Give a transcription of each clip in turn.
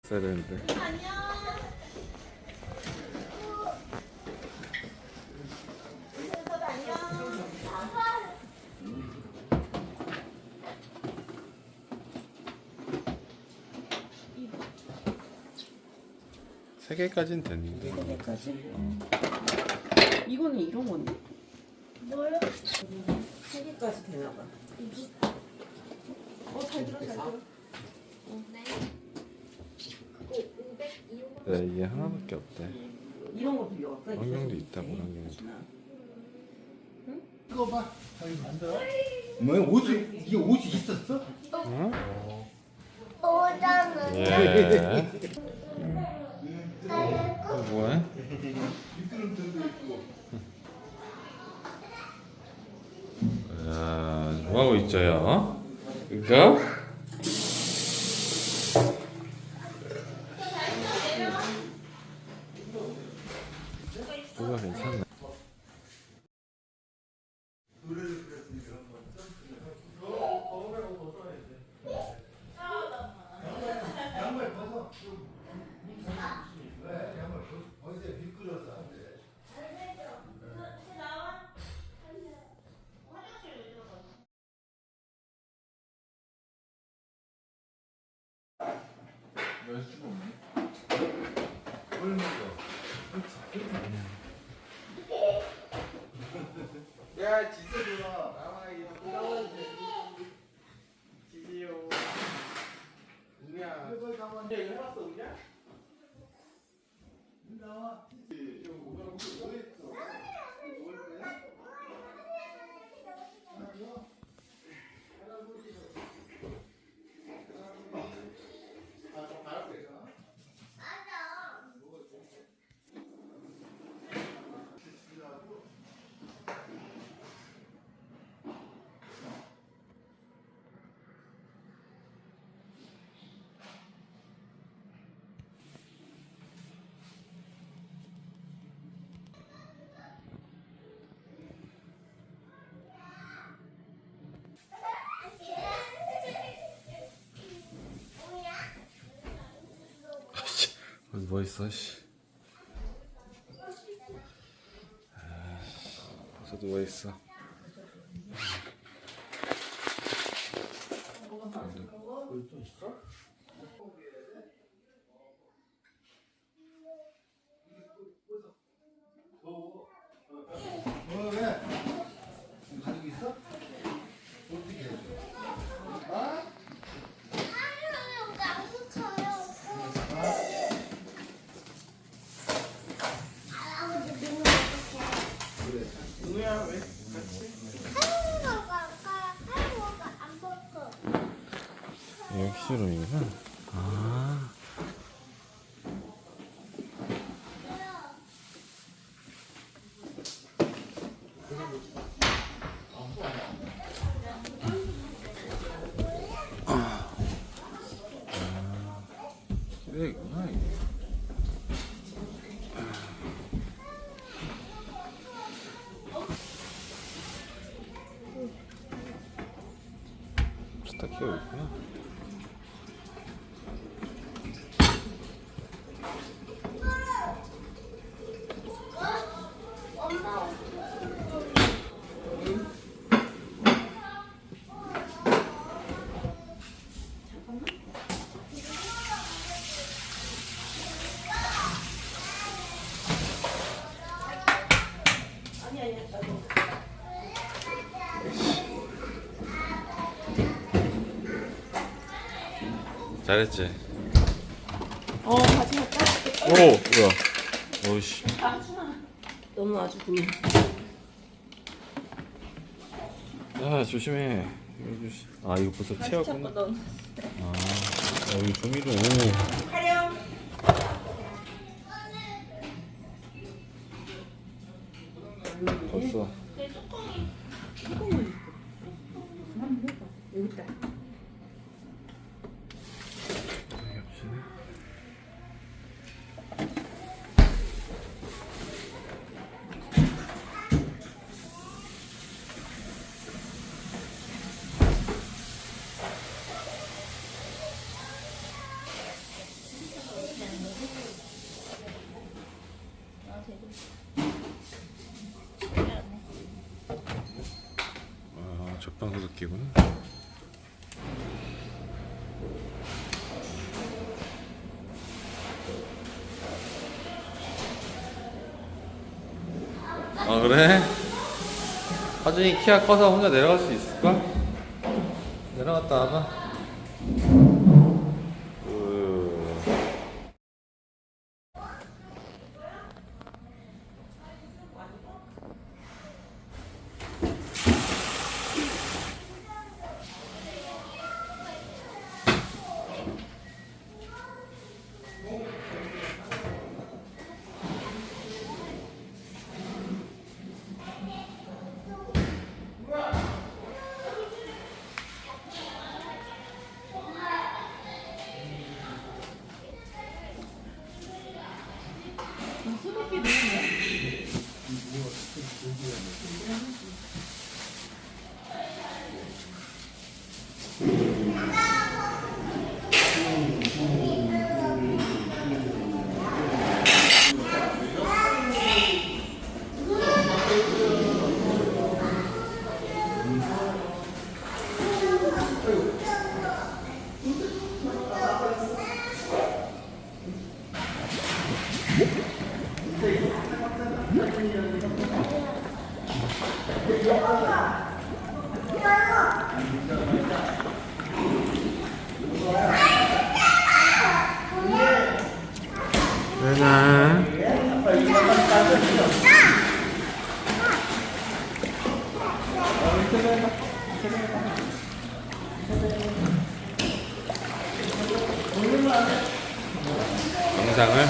있어야 되는데. 세 개까지는 됐는데. 3개까지? 이거는 이런 건데? 뭐요? 3개까지 되나봐. 잘 들어, 잘 들어. 네. 네, 이게 하나밖에 없대. 이런 거 빌려갈까? 안경도 있다, 물안경도. 이거 봐. 뭐야 옷이 이게 옷이 있었어? 응? 오장은 예. 뭐해? 뭐하고 있죠요? 이거? 뭐가 괜찮네. 야 지세요. 나와 이거. 지세요. 우리야. 이거 가만. 이거 해봤어 우리야? 나와. 뭐 있어, 씨. 벌써 누워 있어. 왜? 가지고 있어? 어떻게 해? 안 붙여요. 할아버지 눈을 어떻게? 누구야 왜? 할아버지가 안 먹어. 액시룸이구나. 아. 기대구나 이게. 스타키가 있구나. 잘했지? 같이 할까? 오! 뭐야? 오이씨. 너무 아주 그냥. 야, 조심해. 이거 조심. 아, 이거 벌써 채웠구나. 아, 여기 조미료. 오. 촬영. 벌써. 여기 있다. 여기 없이네. 방구석기구나. 아 그래? 하준이 키가 커서 혼자 내려갈 수 있을까? 내려갔다 와봐. 누나. 영상을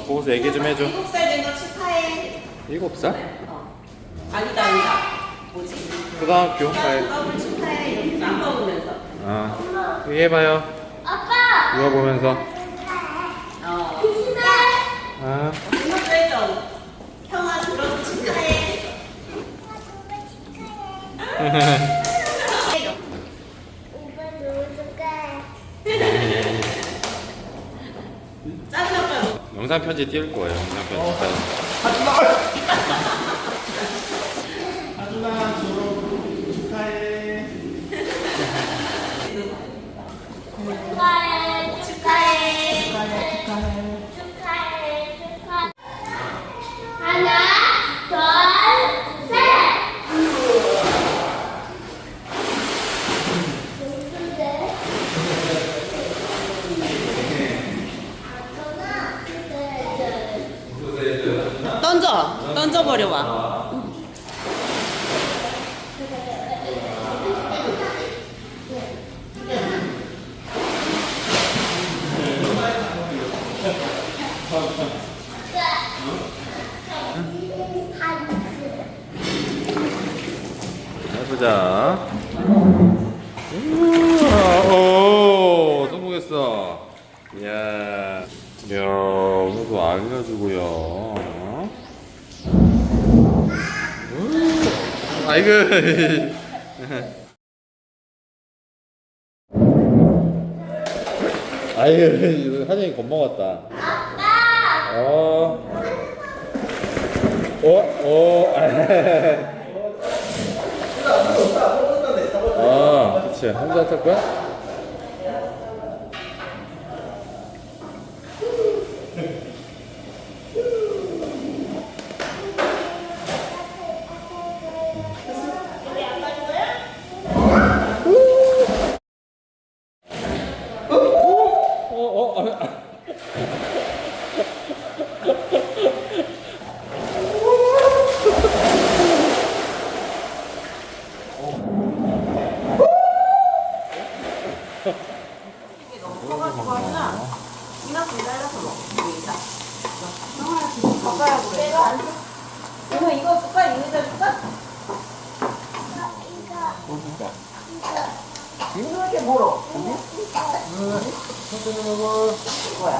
보고서 얘기 좀 해줘. 7살 된 거 축하해. 7살? 아니다. 뭐지? 초등학교? 축하해. 축하해. 이렇게 안 먹으면서. 얘기해봐요. 아빠. 이거 보면서. 조심해. 이것도 해줘. 형아 들어도 축하해. 오빠 누굴까? 작은 아빠. 영상 편지 띄울 거예요. 영상 편지. 하준아 졸업 축하해. 축하해. 하나, 둘, 셋. 던져버려 봐. 해보자. 오, 성공했어. 이야, 오늘도 알려주고요. 아이고. 아이고, 하정이 겁먹었다. 그치. 혼자 탈 거야? 커가지고 하나 이만큼 잘라서 먹어. 보인다. 형아 지금 바꿔야 그래. 이거 줄까? 이거 줄까? 이거 이렇게 멀어. 이거야.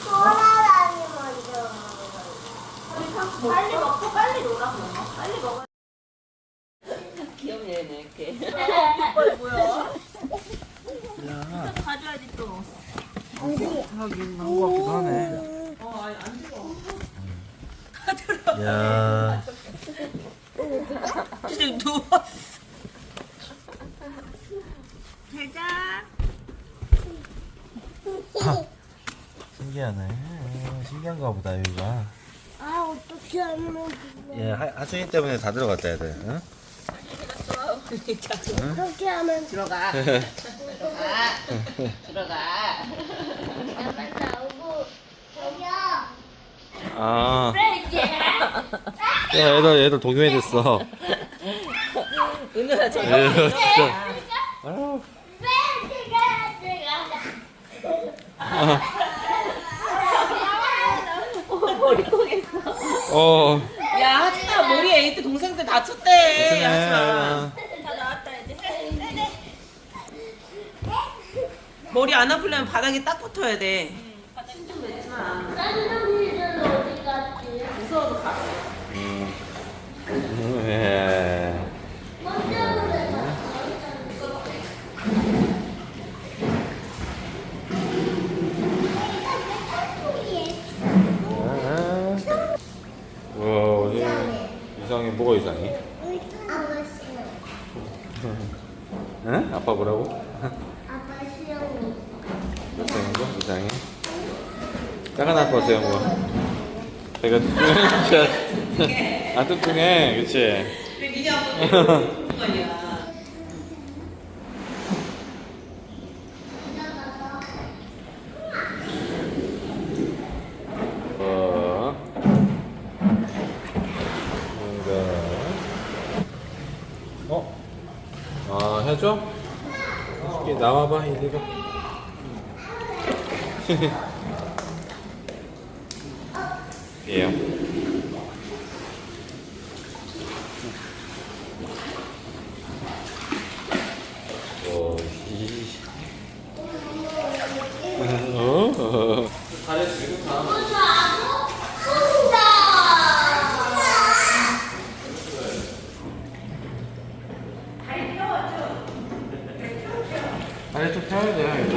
소라라니 먼저. 빨리 먹고 빨리 놀아. 빨리 먹어. 귀엽네 얘네 이렇게. 뭐야? 하긴 한 것 같기도 하네. 아니 안 들어. 야. 지금 누웠어. 신기하네. 신기한가 보다 여기가. 아, 어떻게 하면 예, 하준이 때문에 다 들어갔다 애들. 응? 어떻게 하면 들어가. 들어가. 나만 나오고 저기요. 아. 야, 애들 동요해 됐어. 은우야 저. 얘 진짜. 아유. 머리 꼬겠어. 어. 야 하진아 머리에 애들 동생들 다쳤대. 하지마. 아. 다 나왔다 이제. 머리 안 아프려면 바닥에 딱 붙어야 돼. 힘좀 냈지 마. 쌍둥이는 어디 갔지? 무서워서 가. 예. 와, 어디 이상해? 뭐가 이상해? 응? 아빠 뭐라고? 아빠 수영이. 이상한 거? 이상해? 작은 아빠 수영 거. 배가 뚱뚱해. 아 뚱뚱해, 그렇지? 근데 미니 아빠 거 아니야. 아, 해줘? 이렇게 나와봐, 이리로. 예요. 오, 다리 들고 가. 다리 좀 펴야 돼, 이거.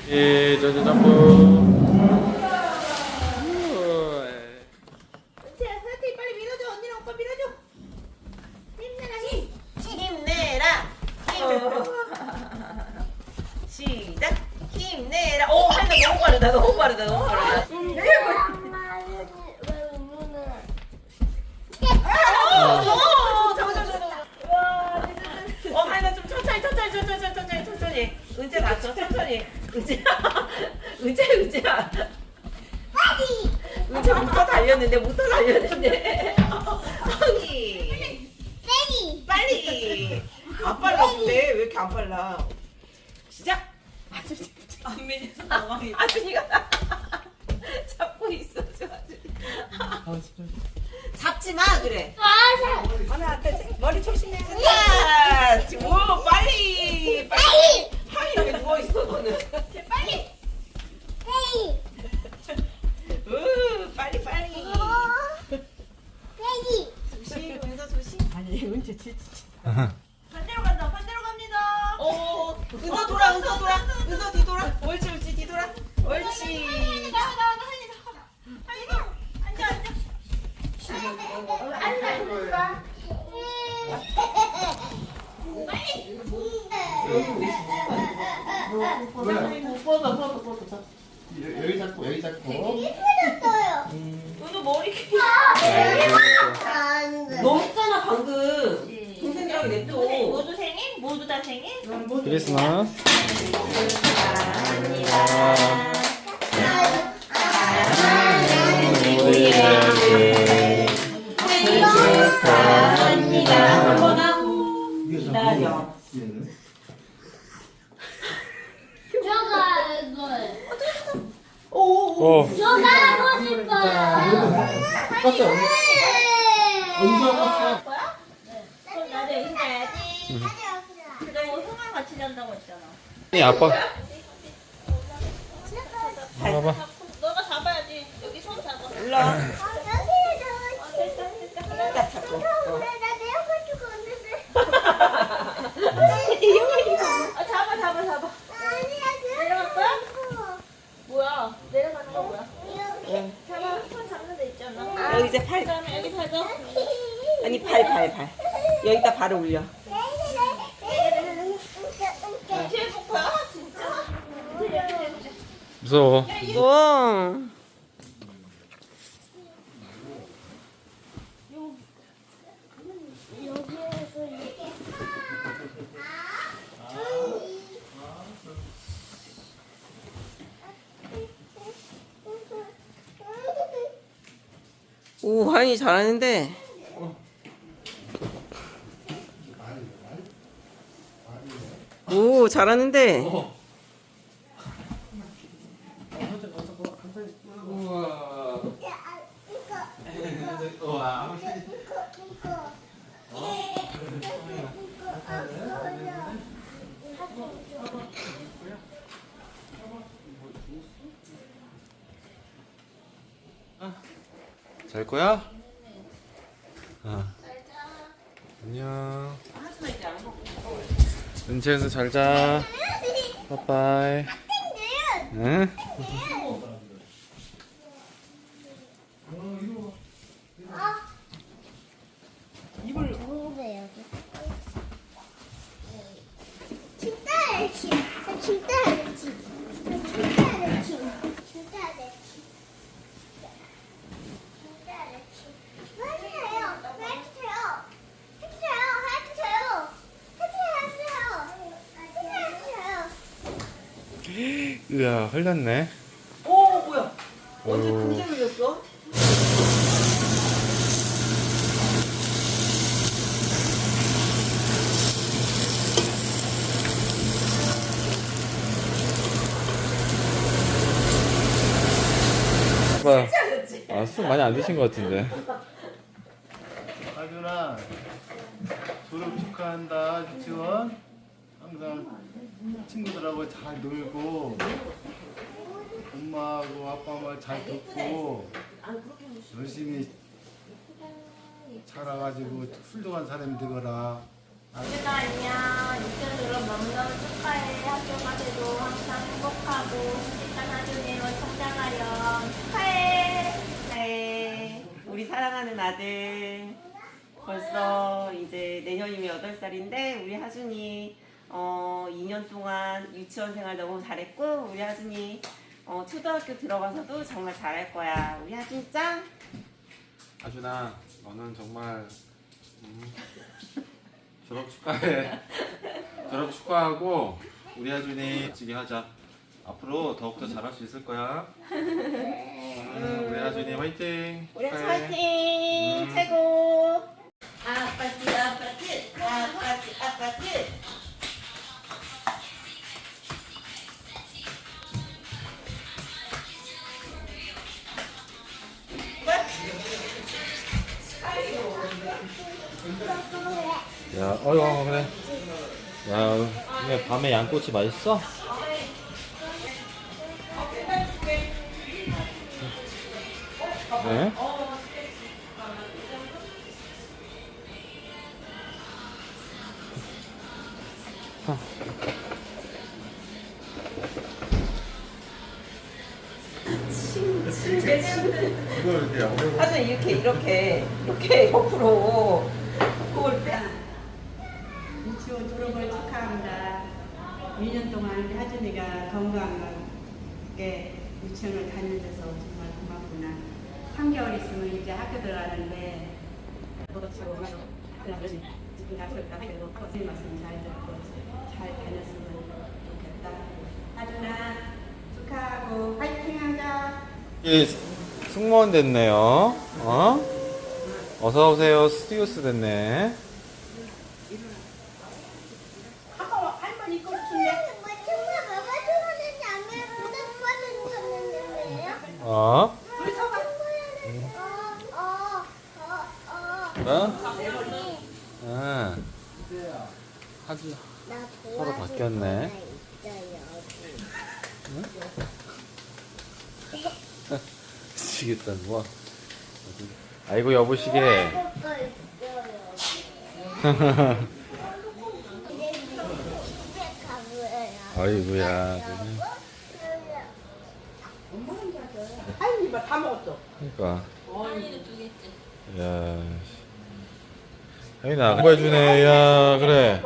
예, 점프. 사티 빨리 밀어줘. 언니랑 오빠 밀어줘. 힘내라. 시작. 힘내라. 오, 하나 너무 빠르다. 너무 빠르다. 너무 빠르다. 하나 좀 천천히. 은재 낮춰. 천천히. 은재야. 은재 모터 달렸는데. 형이. 빨리. 안 빨라 근데 왜 이렇게 안 빨라? 시작. 안민이서 나가니. 아준이가 잡고 있어. 잡지 마 그래. 하나 머리 조심해. 오 빨리. 하이 여기 누워 있어 너는. 빨리. 빨리. 조심. 은서 조심. 아니 은재 진짜. 반대로 갑니다. 오, 은서 돌아. 은서 뒤돌아. 옳지, 뒤돌아. 옳지. 앉아. 여기 잡고 여기 잡고. 예뻐졌어요. 은우 머리 안 돼. 너 했잖아 방금. 동생이랑 냅둬. 모두 생일? 모두 다 생일? 크리스마스. 우리에게 축하합니다. 한번 하고 기다려. 얘는? 저거 이거예요. 오. 저거 하고 싶어요. 껐어. 은수가 껐어. 그럼 나도 여기 가야지. 그리고 형아랑 같이 잔다고 했잖아. 아빠. 봐봐. 너가 잡아야지. 여기 손 잡아. 올라. 됐어, 됐어. 그래. 딱 잡고. 잡아. 내려갈 거야? 뭐야? 내려가는 거 뭐야? 잡아. 손 잡는 데 있잖아. 여기 이제 팔. 그다음에 여기 잡아. 아니 발. 여기다 발을 올려. 제일 높아요? 진짜? 무서워. 와. 오, 하연이 잘하는데. 오, 잘하는데. 우와. 잘 거야? 안녕. 은채은수 잘 자. 빠빠이. 응? 으아, 흘렸네. 오, 뭐야? 언제 어휴. 금세 흘렸어? 아빠, 술 많이 안 드신 것 같은데. 하준아, 졸업 축하한다, 유치원. 항상 친구들하고 잘 놀고, 엄마하고 아빠 말 잘 듣고, 열심히 자라가지고 훌륭한 사람이 되거라. 유진아 안녕. 유치원 졸업 너무너무 축하해. 학교 가서도 항상 행복하고 씩씩한 하준이로 성장하렴. 축하해. 네, 우리 사랑하는 아들 벌써 이제 내년이면 8살인데 우리 하준이 2년 동안 유치원 생활 너무 잘했고 우리 하준이 초등학교 들어가서도 정말 잘할 거야. 우리 하준이 짱! 하준아, 너는 정말 졸업 축하해. 졸업 축하하고 우리 하준이 멋지게 하자. 앞으로 더욱더 잘할 수 있을 거야. 우리 하준이 화이팅. 우리 하준 축하해. 화이팅! 최고! 아파트! 야, 그래. 야, 이게 밤에 양꼬치 맛있어? 네? 내 친구 이걸 이렇게 옆으로. 하준 이렇게 옆으로 그걸 빼. 유치원 졸업을 축하합니다. 2년 동안 우리 하준이가 건강하게 유치원을 다니면서 정말 고맙구나. 3개월 있으면 이제 학교 들어가는데 그렇죠. 그냥 지금 약속했다 해도 선생님 말씀 잘 듣고 잘 다녔으면 좋겠다. 하준아 축하하고 파이팅 하자. 예, 승무원 됐네요. 어서 오세요. 스튜디오스 됐네. 할머니 이거 준대. 어? 아주 서로 바뀌었네. 미치겠다 뭐. 아이고 여보시게. 아이고야. 하윤이 다 먹었어. 그러니까. 야. 혜인아 공부해주네. 야 그래.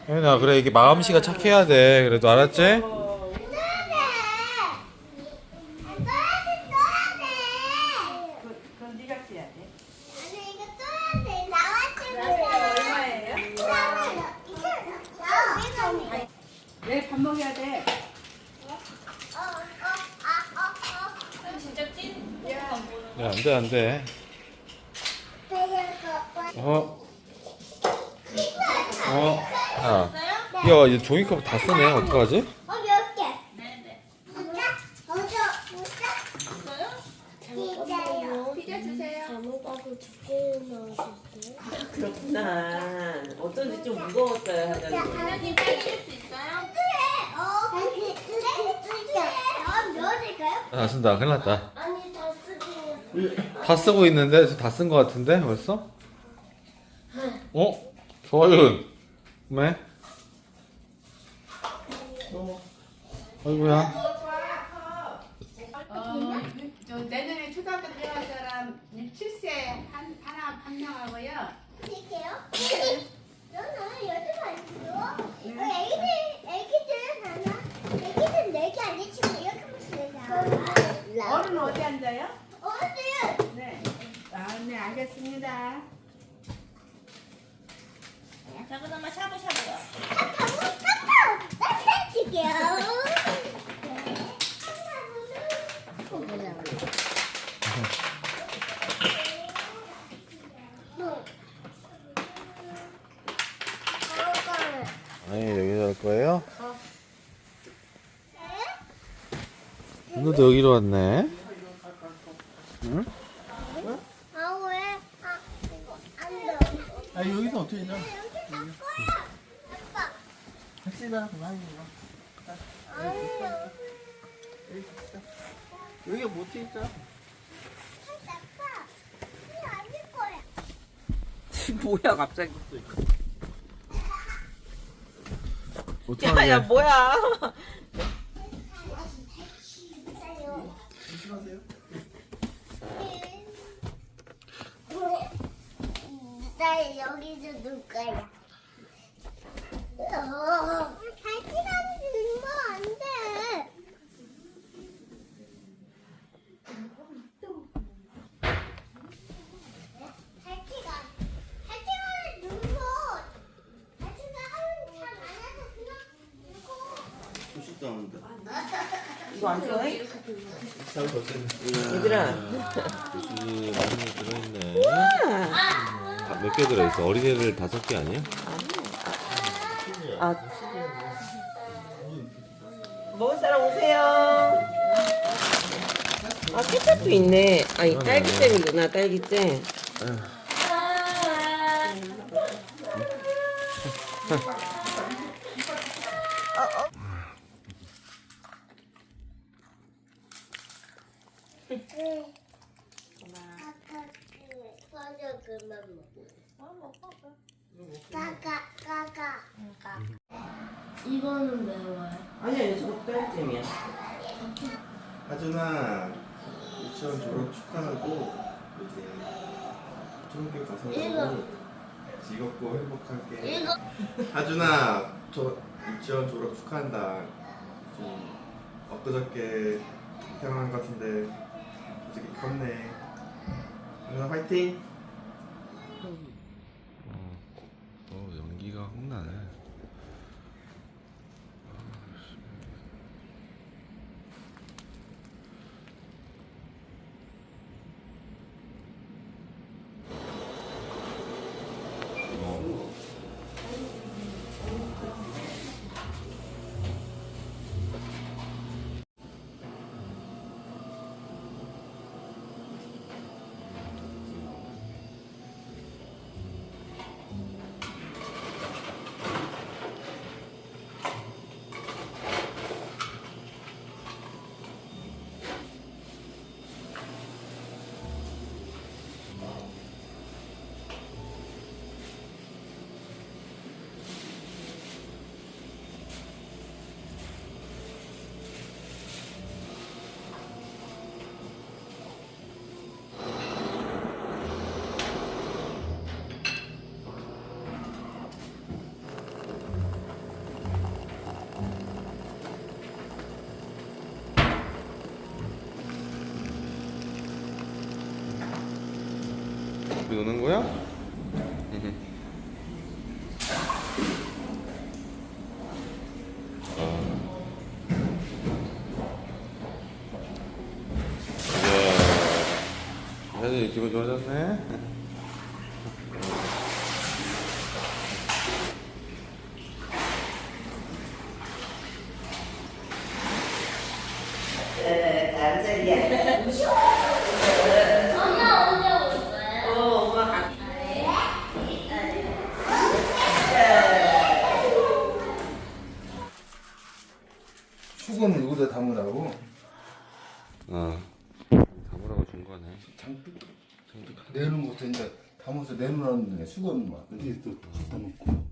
혜인아 그래 이게 마음씨가 착해야 돼. 그래도 알았지? 그건 네가 써야 돼. 내일 밥 먹어야 돼. 진짜 찐. 야 안돼 안돼. 야, 얘 종이컵 다 쓰네. 어떡하지? 몇 개? 네네. 피자 주세요. 잘못하고 두개 넣어주세요. 그렇구나. 어쩐지 좀 무거웠어요 하준이. 하나님 빼실 수 있어요? 넣어줄까요? 다 쓴다. 큰일 났다. 아니 다 쓰고. 다 쓰고 있는데 다 쓴 거 같은데 벌써? 조아윤 왜? 아이고야. 저 내년에 초등학교 들어갈 사람 7세 한 명하고요. 드릴게요. 너는 열두 가지고. 애기들 하나. 애기들 4개 앉으시고 이렇게 보시면 어른 어디 앉아요? 어디? 네. 네 알겠습니다. 자, 그다음에 샤브샤브요. 아니 여기서 할 거예요? 오늘도 여기로 왔네. 응? 아 왜? 안 돼. 아 여기서 어떻게 있냐? 여기 닦아야. 아빠. 하시나 그만. 아니요. 여기가 못 있죠? 닦아. 이게 아닐 거야. 뭐야 갑자기. 어떡하게. 야야 뭐야. 나 여기서 놀 거야. 갈치가는 들면 안 돼. 갈치가는 눈물. 갈치가 하루는 잘 많아서 그냥 이거. 조식도 하는데. 이거 안 좋아해? 잘 걷겠네. 얘들아. 조식이 많이 들어있네. 몇 개 들어있어? 어린애들 5개 아니야? 아. 먹을 사람 오세요. 아 케첩도 있네. 아니 딸기잼이구나 딸기잼. 맞아 그만 먹어. 까까. 이거는 매워요. 아니 저것도 딸기잼이야. 하준아 유치원 졸업 축하하고 이제 초등학교 가서 즐겁고 행복하게. 하준아, 유치원 졸업 축하한다. 좀 엊그저께 태어난 것 같은데 솔직히 컸네. 하준아 화이팅! 연기가 확 나네. 노는 거야? 이야, 기분 좋아졌네. 엄마 언제 올 거야? 엄마 가. 수건을 여기다 담으라고? 담으라고 준 거네. 장독 내놓은 것도 이제 담아서 내놓으라는 수건 막 여기 또 갖다 놓고.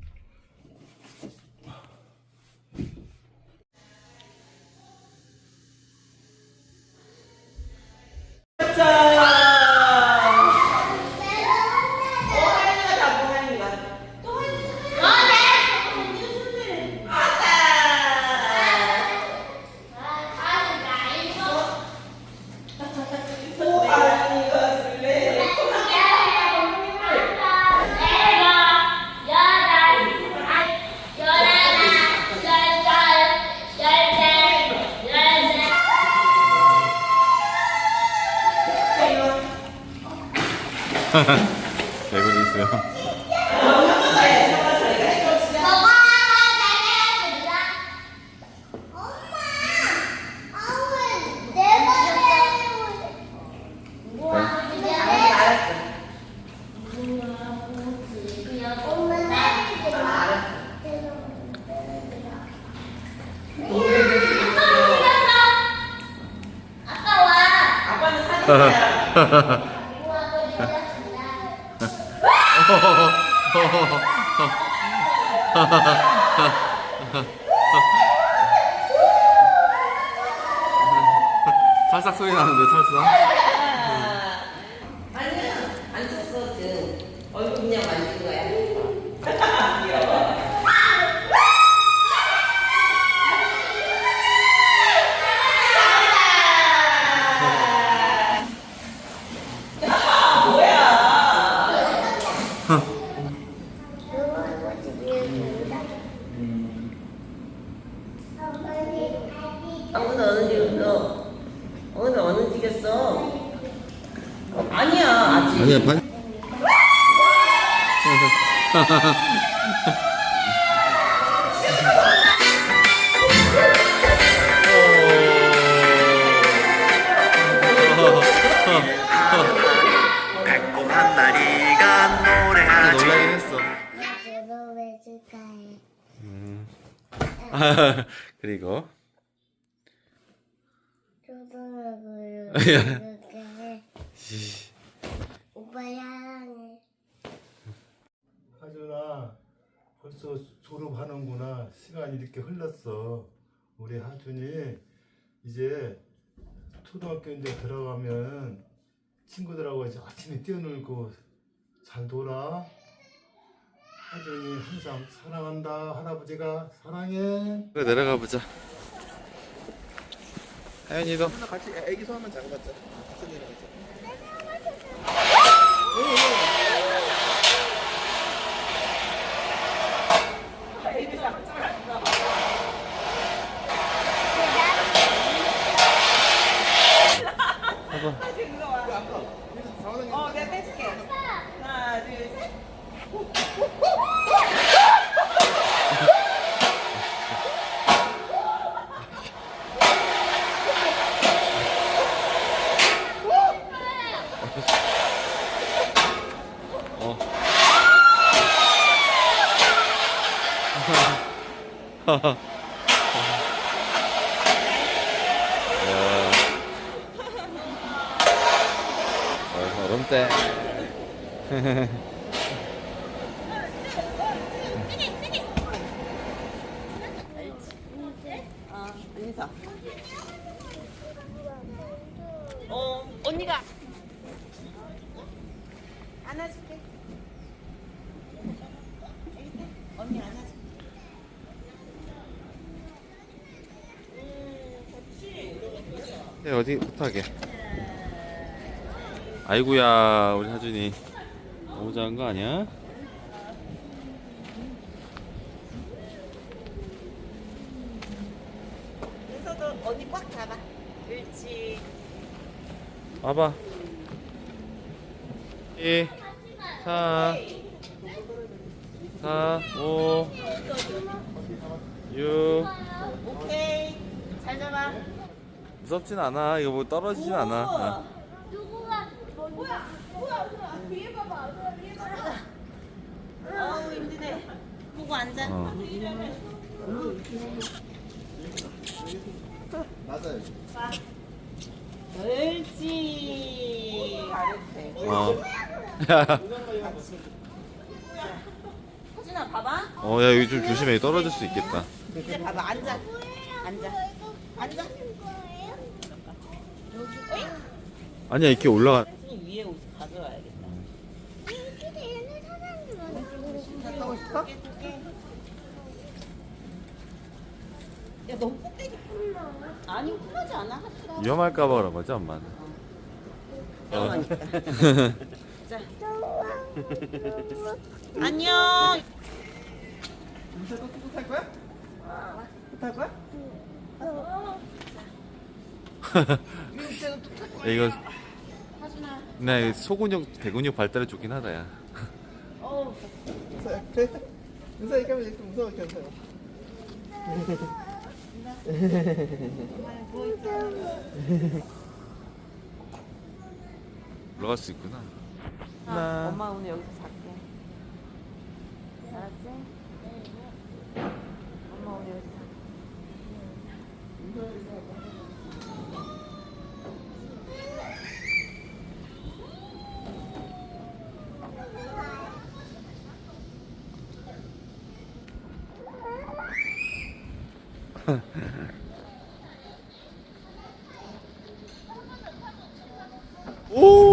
개구리 있어요. 아빠는 사진이야. 찰싹 소리 나는데 찰싹. 아니야, 안 쳤어 지금. 얼굴 그냥 만진 거야. 귀여워. 오늘 어느 지겠어? 오늘 어느 지겠어? 아니야 아직. 아니야 반. 달콤한 나리가 노래하지. 놀라긴 했어. 졸업을 축하해. 그리고 초등학교를 축하해. 오빠 사랑해. 하준아, 벌써 졸업하는구나. 시간이 이렇게 흘렀어. 우리 하준이 이제 초등학교 이제 들어가면 친구들하고 이제 아침에 뛰어놀고 잘 놀아. 하준이 항상 사랑한다. 할아버지가 사랑해. 그래 내려가 보자. 하연이도. 같이 애기 손 한번 잡아봤자. 같이 내려가자. 내가 떼줄게. 하나, 둘, 셋. 얼음 때. 인사. 언니가 안아줄게. 언니 안아줄게. 어디부터 하게? 아이고야 우리 하준이 너무 작은 거 아니야? 윤서도 언니 꽉 잡아. 그렇지. 와봐. 2 4 4 5 6 오케이. 잘 잡아. 무섭진 않아. 이거 뭐 떨어지진 않아. 어우 힘드네. 보고 앉아. 맞아요. 옳지. 잘했대. 하준아 봐봐. 야 여기 좀 조심해. 떨어질 수 있겠다. 이제 봐봐. 앉아. 앉아. 앉아. 아니야 이렇게 올라가. 하준이 위에 옷 가져와야겠다. 타고 싶어? 야 너무 꼭대기 풀러. 아니 풀하지 않아. 하준아. 위험할까봐 그런 거지 엄마는. 자. 안녕. 탈 거야? 탈 거야? 이거 하준아. 네 소근육 대근육 발달에 좋긴 하다 야. 어우. 그래. 인사 이렇게 하면 이렇게 무서워 괜찮아. 올라갈 수 있구나. 엄마 오늘 여기서 잘게. 알았지? 엄마 오늘 여기서 잘게. 오.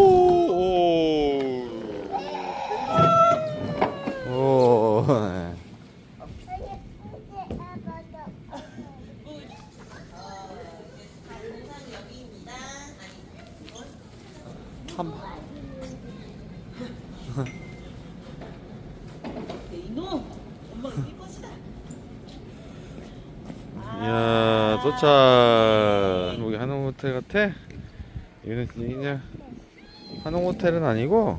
한 번. 이놈! 엄마가 이 것이다. 이야 도착. 여기 한옥 호텔 같아? 여기는 그냥 한옥 호텔은 아니고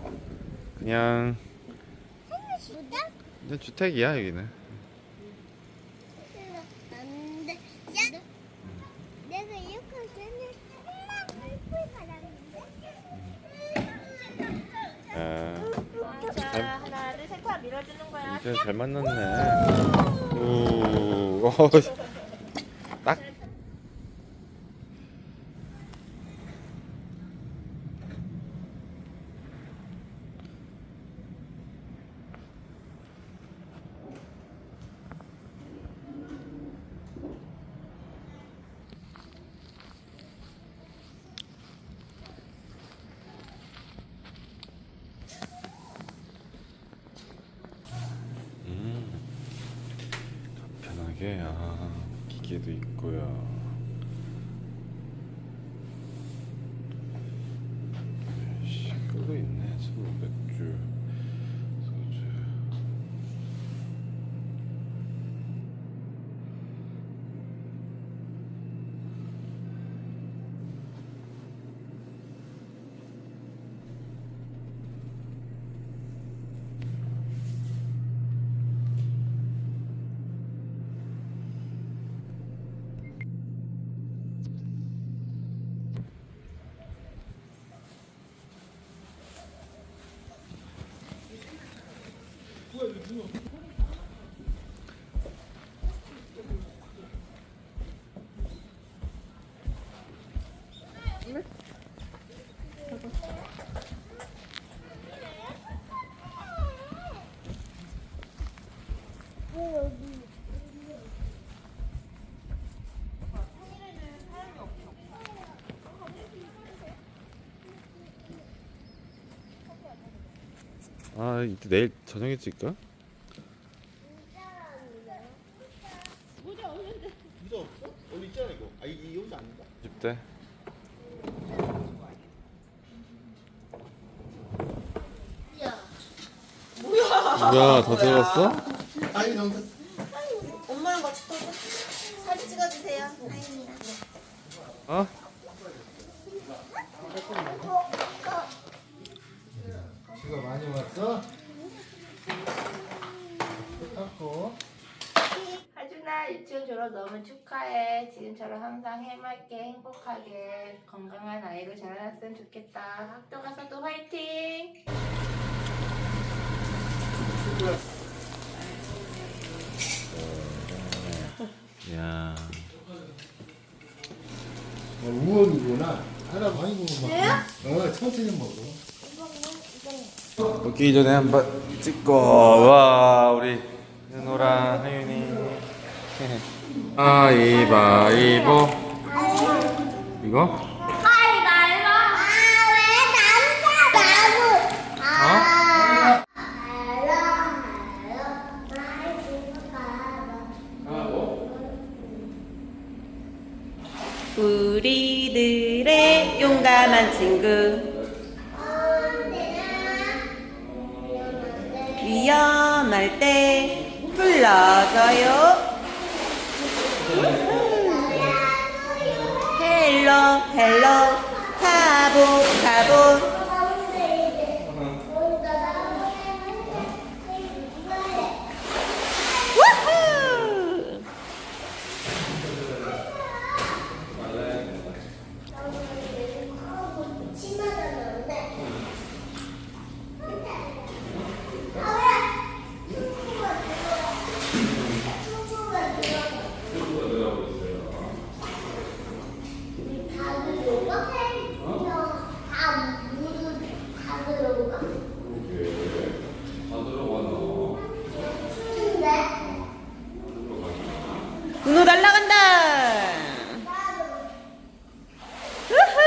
그냥 주택이야 여기는. 안돼. 야, 내가 이렇게 하면 엄마 얼굴 바라는데. 자, 하나, 둘, 셋, 다 밀어주는 거야. 이제 잘 만났네. 오, 딱. 이게 기계도 있고요. 끓고 있네. 술, 맥주, 소주. 이때 내일 저녁에 찍을까? 의자 없어? 여기 있잖아 이거. 이 의자 아닌가? 10대. 뭐야, 더 들어갔어? 아니 정수. 엄마랑 같이 떠서 사진 찍어주세요. 어? 비가 많이 왔어? 닦고. 하준아, 유치원 졸업 너무 축하해. 지금처럼 항상 해맑게 행복하게 건강한 아이로 자라났으면 좋겠다. 학교 가서도 화이팅! 야. 우엉이구나. 알아 많이 먹어. 천천히 먹어. 먹기 전에 한번 찍고. 와, 우리 현호랑 하윤이. 가위바위보. 이거? 우리들의 용감한 친구 위험할 때 불러줘요. 헬로 헬로 가보 가보. 우후! 은호 날라간다. 우후.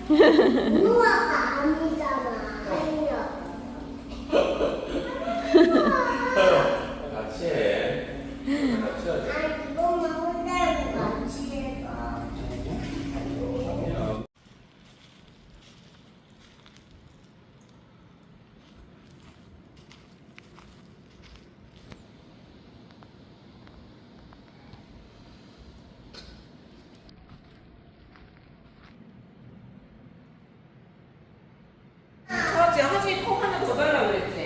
우아가 아니잖아. 같이 해. 같이 하자. 아니 그거만 혼자고 같이 해봐. 그렇지. 하진이 컵 하나 더 달라고 그랬지.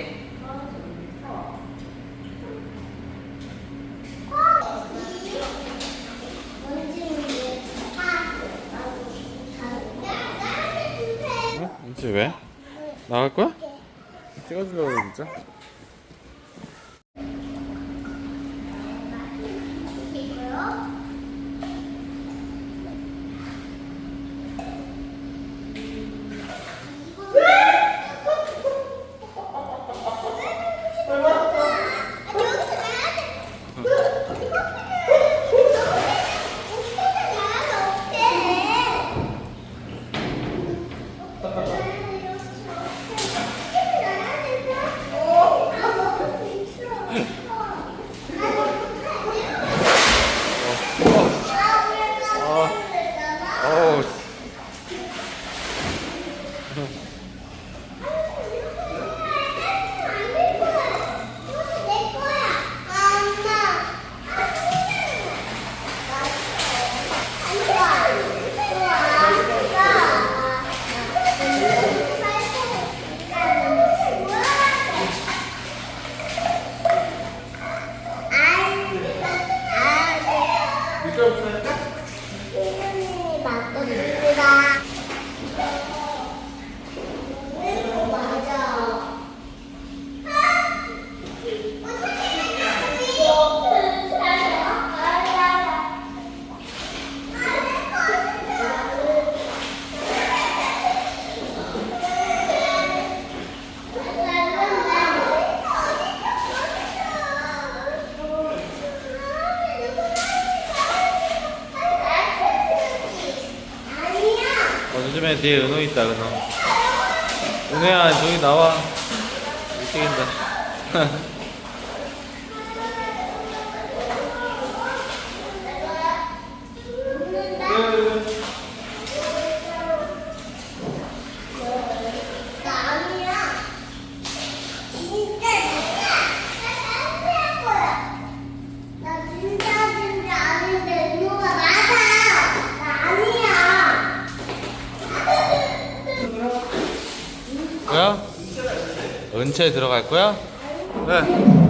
이제 왜? 나갈 거야? 찍어주려고 진짜? 어우. 요즘에 뒤에 은호 있다, 은호. 은호야, 저기 나와. 미치겠다. 뭐야? 은채 들어갈 거야? 네.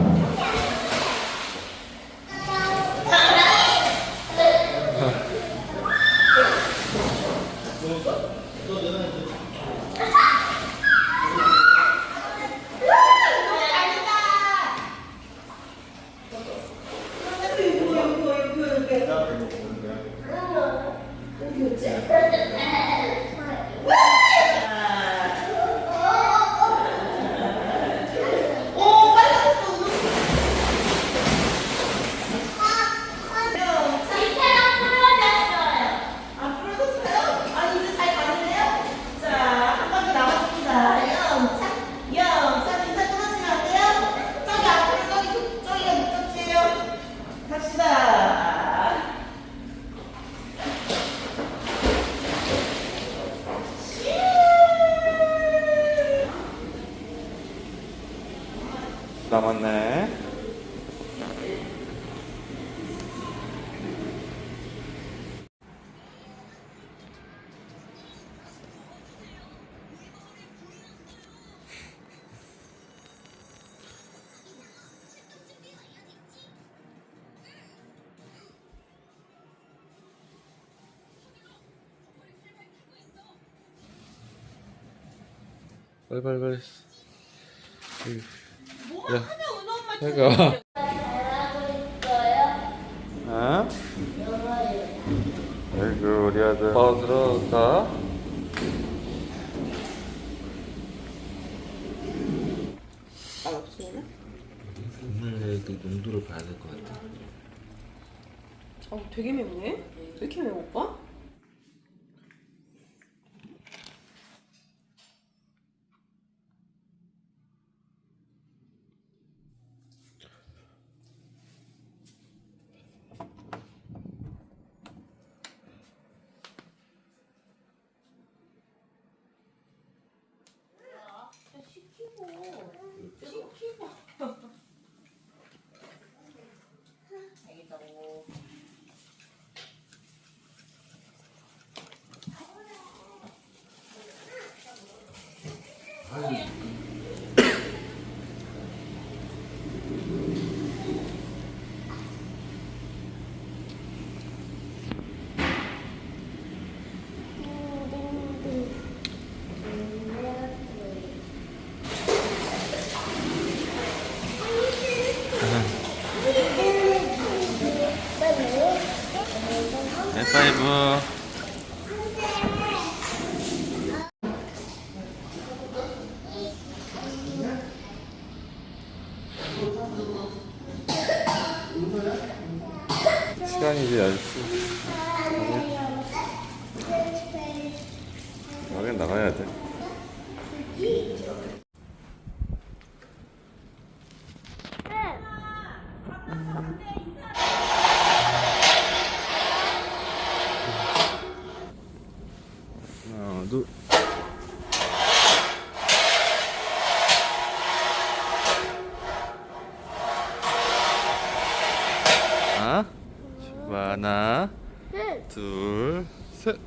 남았네. 빨리. 뭐 야. 하냐 은호 엄마 해가. 잘하고 있어요? 어? 영어요. 아이고 우리 아들. 들어가. 말 없으면? 오늘 그 농도를 봐야 될 것 같아. 되게 맵네. 왜 이렇게 매워 오빠? 알지 알지. 나가긴 나가야 돼. 하나 둘. 하나 둘 셋.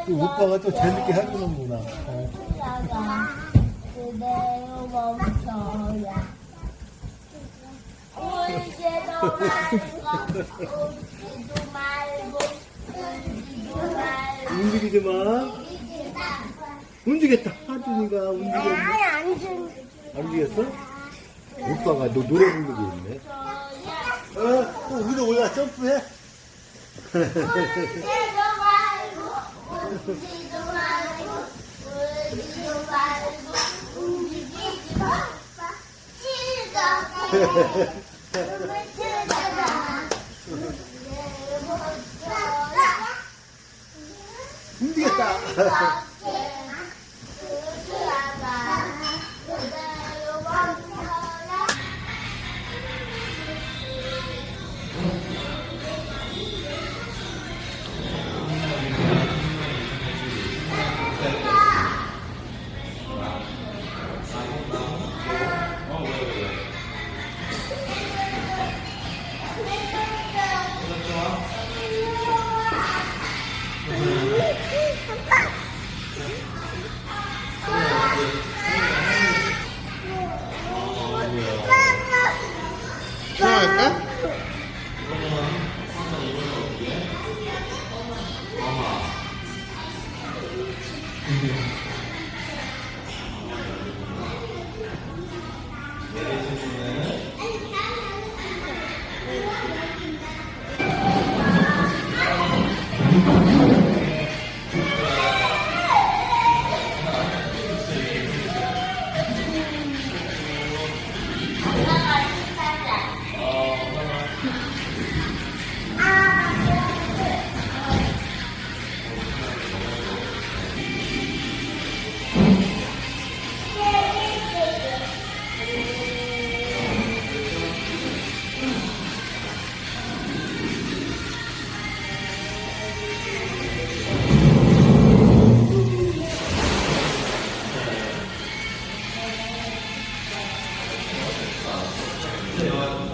오빠가 또 재밌게 해주는구나. 그대로 멈춰야 울지도 말고 울지도 말고 움직이지 마. 움직였다. 하준이가 움직였네. 안 움직였어? 오빠가 너 노래 부르고 있네. 또 위로 올라 점프해. 울지도 말고 울지도 말고 울지도 말고 움직이지 마 즐겁게 꿈을 찾아라 됐다. 수영할까? 네.